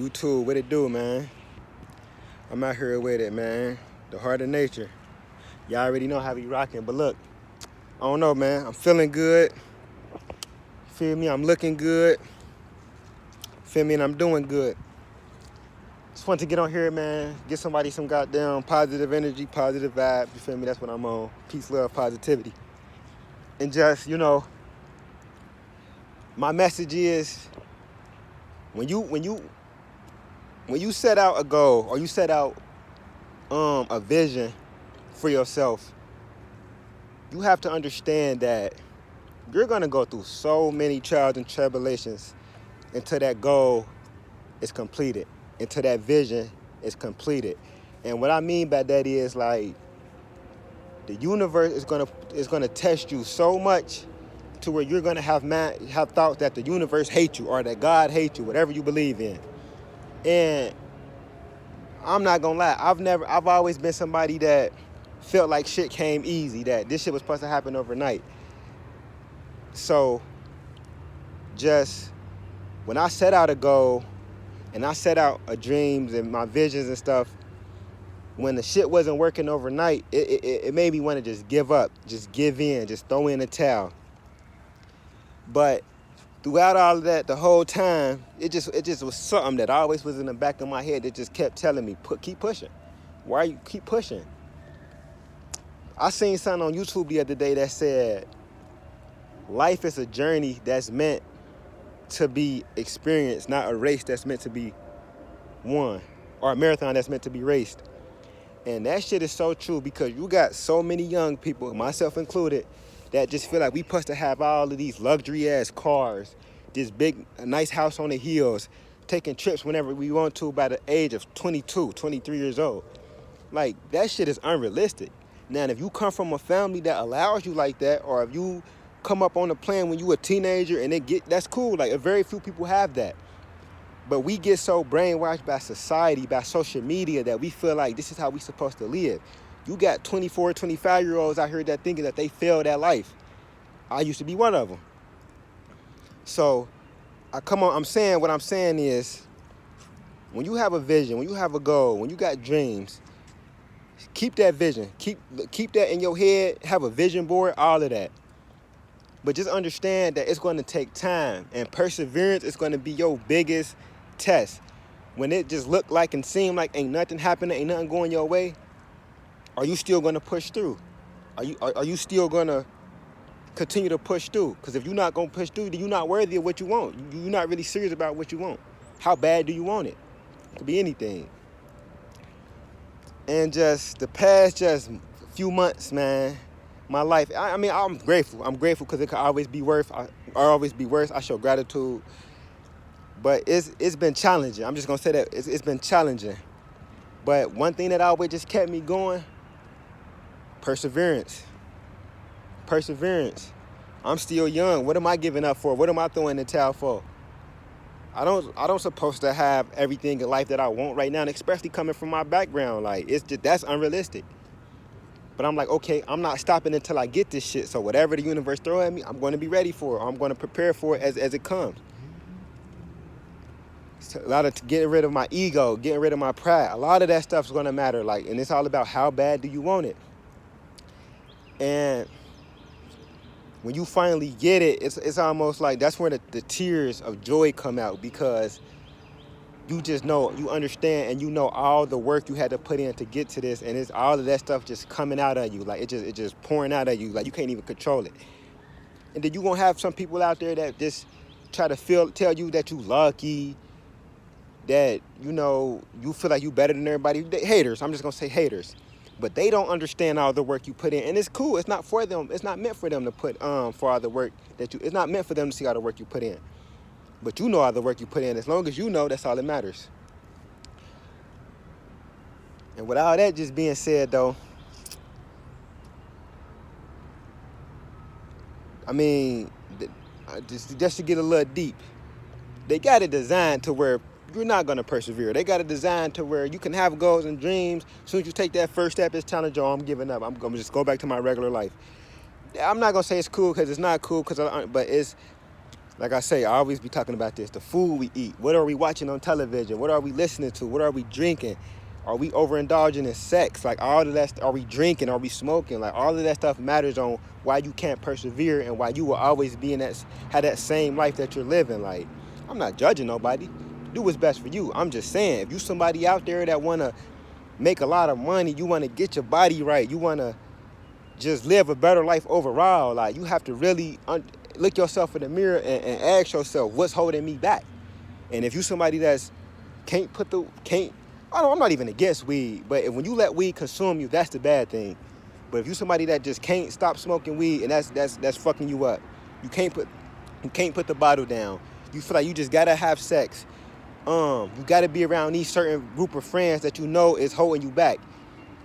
YouTube, what it do, man? I'm out here with it, man. The heart of nature. Y'all already know how we rocking, but look, I don't know, man. I'm feeling good. Feel me? I'm looking good. Feel me? And I'm doing good. Just want to get on here, man. Get somebody some goddamn positive energy, positive vibe. You feel me? That's what I'm on. Peace, love, positivity. And just, my message is when you set out a goal or you set out a vision for yourself, you have to understand that you're gonna go through so many trials and tribulations until that goal is completed, until that vision is completed. And what I mean by that is, like, the universe is gonna test you so much to where you're gonna have thoughts that the universe hates you or that God hates you, whatever you believe in. And I'm not gonna lie, I've always been somebody that felt like shit came easy, that this shit was supposed to happen overnight. So just when I set out a goal and I set out a dreams and my visions and stuff, when the shit wasn't working overnight, it made me want to just give up, just give in, just throw in the towel. But throughout all of that, the whole time, it just was something that always was in the back of my head that just kept telling me, keep pushing. Why you keep pushing? I seen something on YouTube the other day that said, life is a journey that's meant to be experienced, not a race that's meant to be won, or a marathon that's meant to be raced. And that shit is so true, because you got so many young people, myself included, that just feel like we supposed to have all of these luxury ass cars, this big, nice house on the hills, taking trips whenever we want to by the age of 22, 23 years old. Like, that shit is unrealistic. Now, if you come from a family that allows you like that, or if you come up on a plan when you a teenager and that's cool. Like, very few people have that. But we get so brainwashed by society, by social media, that we feel like this is how we supposed to live. You got 24, 25-year-olds out here that thinking that they failed at life. I used to be one of them. So, I'm saying what I'm saying is, when you have a vision, when you have a goal, when you got dreams, keep that vision. Keep that in your head. Have a vision board, all of that. But just understand that it's going to take time, and perseverance is going to be your biggest test. When it just look like and seem like ain't nothing happening, ain't nothing going your way, are you still going to push through? Are you still going to continue to push through? Because if you're not going to push through, then you're not worthy of what you want. You're not really serious about what you want. How bad do you want it? It could be anything. And just the past few months, man, my life, I mean, I'm grateful. I'm grateful because it could always be worse. I show gratitude. But it's been challenging. I'm just going to say that. It's been challenging. But one thing that always just kept me going, perseverance. Perseverance. I'm still young. What am I giving up for? What am I throwing the towel for? I don't supposed to have everything in life that I want right now, and especially coming from my background. Like, that's unrealistic. But I'm like, okay, I'm not stopping until I get this shit. So whatever the universe throw at me, I'm going to be ready for it. I'm going to prepare for it as it comes. So a lot of getting rid of my ego, getting rid of my pride. A lot of that stuff is going to matter. Like, and it's all about how bad do you want it. And when you finally get it, it's almost like that's where the tears of joy come out, because you just know, you understand, and you know all the work you had to put in to get to this, and it's all of that stuff just coming out of you, like it just pouring out of you, like you can't even control it. And then you gonna have some people out there that just try to tell you that you lucky, that you feel like you better than everybody. Haters, I'm just gonna say haters, but they don't understand all the work you put in, and it's cool. It's not for them. It's not meant for them to put for all the work it's not meant for them to see all the work you put in. But you know all the work you put in. As long as you know, that's all that matters. And with all that just being said, though, I mean, just to get a little deep, they got it designed to where you're not going to persevere. They got it designed to where you can have goals and dreams. As soon as you take that first step, it's challenge, oh, I'm giving up. I'm going to just go back to my regular life. I'm not going to say it's cool, because it's not cool, but Like I say, I always be talking about this. The food we eat. What are we watching on television? What are we listening to? What are we drinking? Are we overindulging in sex? Like all of that, are we drinking? Are we smoking? Like all of that stuff matters on why you can't persevere and why you will always be in that, have that same life that you're living. Like, I'm not judging nobody. Do what's best for you. I'm just saying, if you somebody out there that want to make a lot of money, you want to get your body right, you want to just live a better life overall, like you have to really look yourself in the mirror and ask yourself, what's holding me back? And if you somebody that's I'm not even against weed, but when you let weed consume you, that's the bad thing. But if you somebody that just can't stop smoking weed and that's fucking you up, you can't put the bottle down. You feel like you just gotta have sex. You gotta be around these certain group of friends that you know is holding you back.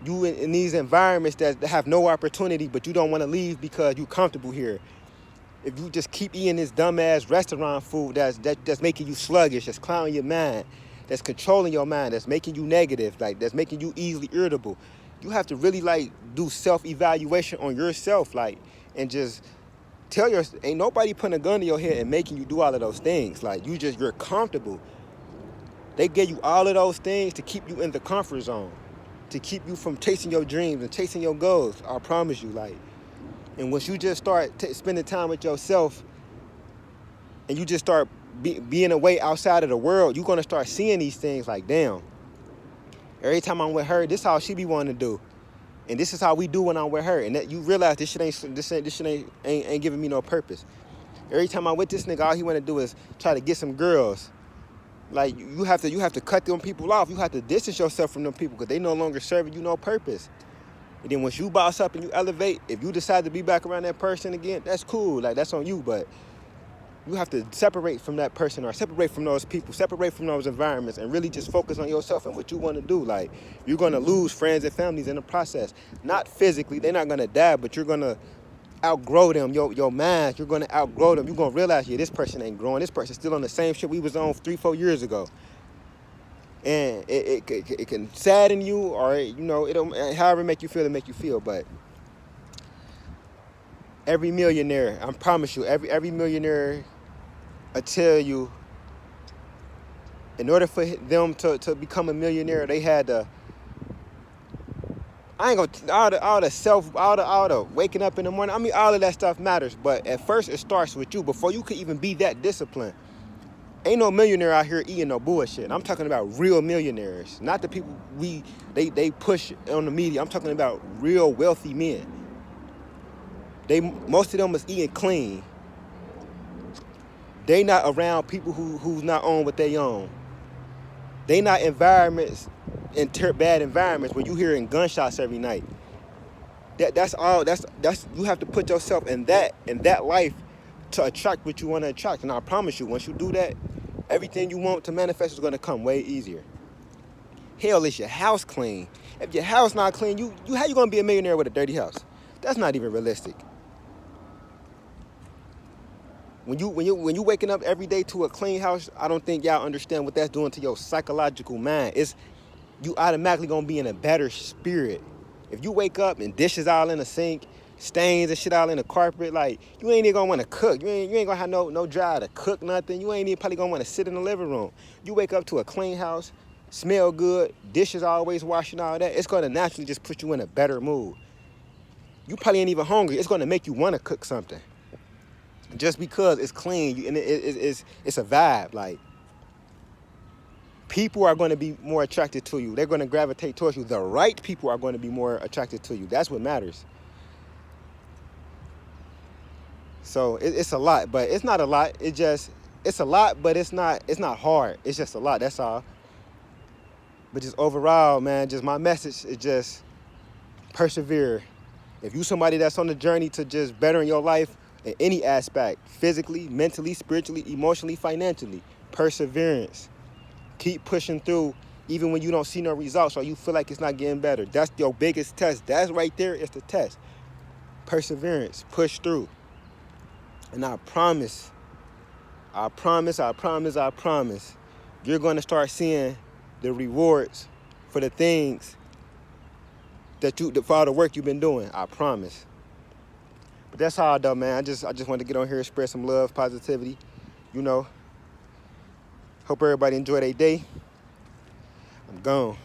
You in these environments that have no opportunity, but you don't want to leave because you're comfortable here. If you just keep eating this dumbass restaurant food that's making you sluggish, that's clouding your mind, that's controlling your mind, that's making you negative, like that's making you easily irritable, you have to really like do self-evaluation on yourself, like, and just ain't nobody putting a gun to your head and making you do all of those things. Like you're comfortable. They give you all of those things to keep you in the comfort zone, to keep you from chasing your dreams and chasing your goals. I promise you, like, and once you just start spending time with yourself and you just start being away outside of the world, you're going to start seeing these things like, damn, every time I'm with her, this is how she be wanting to do. And this is how we do when I'm with her. And that you realize this shit ain't giving me no purpose. Every time I'm with this nigga, all he want to do is try to get some girls. Like, you have to cut them people off. You have to distance yourself from them people because they no longer serving you no purpose. And then once you boss up and you elevate, if you decide to be back around that person again, that's cool. Like, that's on you. But you have to separate from that person or separate from those people, separate from those environments, and really just focus on yourself and what you want to do. Like, you're going to lose friends and families in the process. Not physically. They're not going to die, but you're going to outgrow them. Your mind, you're going to outgrow them. You're going to realize, yeah, this person ain't growing. This person's still on the same shit we was on 3-4 years ago. And it can sadden you, or, you know, it'll however make you feel. But every millionaire, I promise you, every millionaire, I tell you, in order for them to become a millionaire, they had to, I ain't gonna, all the waking up in the morning, I mean, all of that stuff matters, but at first it starts with you. Before you could even be that disciplined, ain't no millionaire out here eating no bullshit. I'm talking about real millionaires, not the people they push on the media. I'm talking about real wealthy men. Most of them is eating clean. They not around people who's not on what they own. They not environments, bad environments where you hearing gunshots every night. That's you have to put yourself in that life to attract what you want to attract. And I promise you, once you do that, everything you want to manifest is going to come way easier. Hell, is your house clean? If your house not clean, you how you going to be a millionaire with a dirty house? That's not even realistic. When you waking up every day to a clean house, I don't think y'all understand what that's doing to your psychological mind. You automatically gonna be in a better spirit. If you wake up and dishes all in the sink, stains and shit all in the carpet, like, you ain't even gonna want to cook. You ain't gonna have no drive to cook nothing. You ain't even probably gonna want to sit in the living room. You wake up to a clean house, smell good, dishes always washing, all that. It's gonna naturally just put you in a better mood. You probably ain't even hungry. It's gonna make you want to cook something. Just because it's clean, and it's a vibe. Like, people are going to be more attracted to you. They're going to gravitate towards you. The right people are going to be more attracted to you. That's what matters. So it's a lot, but it's not a lot. It's a lot, but it's not hard. It's just a lot. That's all. But just overall, man, just my message is just persevere. If you somebody that's on the journey to just bettering your life, in any aspect, physically, mentally, spiritually, emotionally, financially, perseverance. Keep pushing through even when you don't see no results or you feel like it's not getting better. That's your biggest test. That's right there is the test. Perseverance. Push through. And I promise, you're going to start seeing the rewards for the things for all the work you've been doing. I promise. But that's all, though, man. I just wanted to get on here and spread some love, positivity. You know, hope everybody enjoy their day. I'm gone.